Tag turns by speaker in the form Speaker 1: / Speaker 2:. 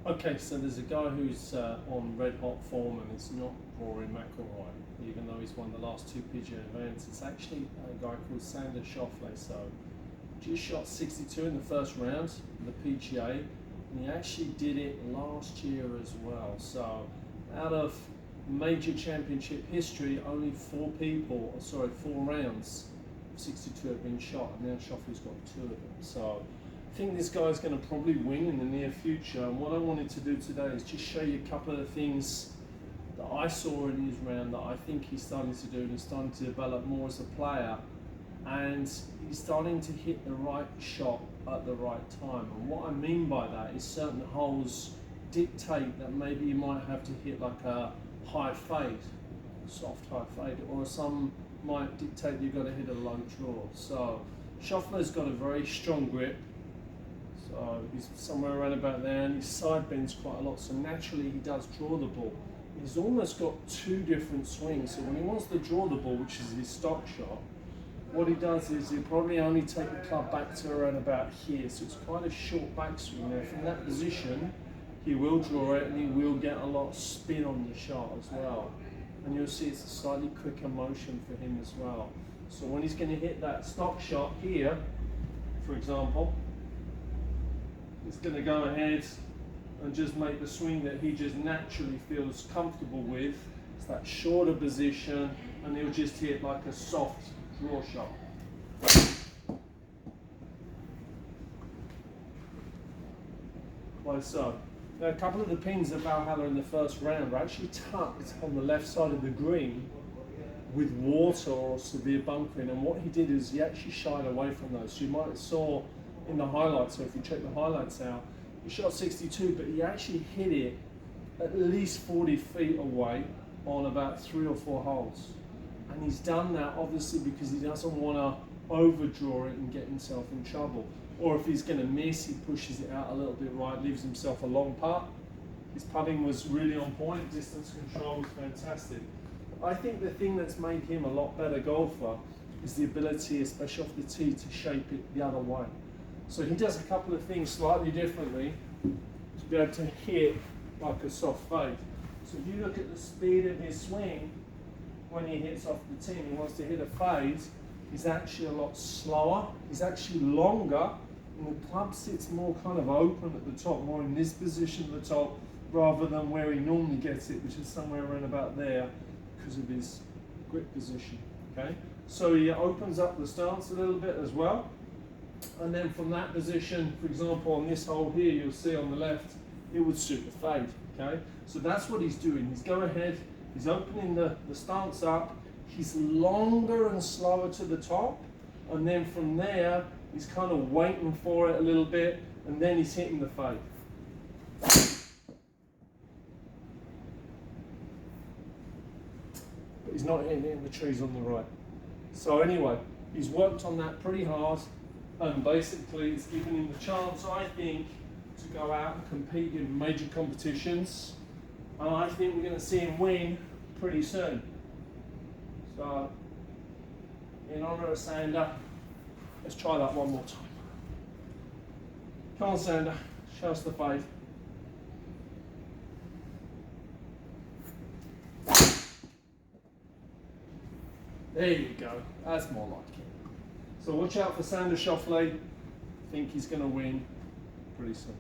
Speaker 1: Okay, so there's a guy who's on red hot form and it's not Rory McIlroy, even though he's won the last two PGA events. It's actually a guy called Xander Schauffele. So just shot 62 in the first round of the PGA, and he actually did it last year as well. So out of major championship history, only four rounds of 62 have been shot, and now Schauffele's got two of them. So I think this guy's going to probably win in the near future, and what I wanted to do today is just show you a couple of the things that I saw in his round that I think he's starting to do, and he's starting to develop more as a player, and he's starting to hit the right shot at the right time. And what I mean by that is certain holes dictate that maybe you might have to hit like a high fade, soft high fade, or some might dictate you've got to hit a low draw. So Schauffele's got a very strong grip. So he's somewhere around about there, and his side bends quite a lot, so naturally he does draw the ball. He's almost got two different swings, so when he wants to draw the ball, which is his stock shot, what he does is he'll probably only take the club back to around about here, so it's quite a short backswing there. From that position, he will draw it and he will get a lot of spin on the shot as well. And you'll see it's a slightly quicker motion for him as well. So when he's going to hit that stock shot here, for example, he's going to go ahead and just make the swing that he just naturally feels comfortable with. It's that shorter position, and he'll just hit like a soft draw shot. Like so. Now, a couple of the pins at Valhalla in the first round are actually tucked on the left side of the green with water or severe bunkering, and what he did is he actually shied away from those. So you might have saw in the highlights, so if you check the highlights out, he shot 62, but he actually hit it at least 40 feet away on about 3 or 4 holes. And he's done that obviously because he doesn't want to overdraw it and get himself in trouble. Or if he's going to miss, he pushes it out a little bit right, leaves himself a long putt. His putting was really on point, distance control was fantastic. I think the thing that's made him a lot better golfer is the ability, especially off the tee, to shape it the other way. So he does a couple of things slightly differently to be able to hit like a soft fade. So if you look at the speed of his swing, when he hits off the tee and he wants to hit a fade, he's actually a lot slower, he's actually longer, and the club sits more kind of open at the top, more in this position at the top, rather than where he normally gets it, which is somewhere around about there because of his grip position. Okay, so he opens up the stance a little bit as well. And then from that position, for example, on this hole here, you'll see on the left, it would suit the fade, okay? So that's what he's doing. He's going ahead, he's opening the stance up, he's longer and slower to the top, and then from there, he's kind of waiting for it a little bit, and then he's hitting the fade. But he's not hitting it in the trees on the right. So anyway, he's worked on that pretty hard, and basically it's given him the chance, I think, to go out and compete in major competitions, and I think we're going to see him win pretty soon. So, in honour of Xander, let's try that one more time. Come on, Xander, show us the fade. There you go, that's more like it. So watch out for Xander Schauffele. I think he's going to win pretty soon.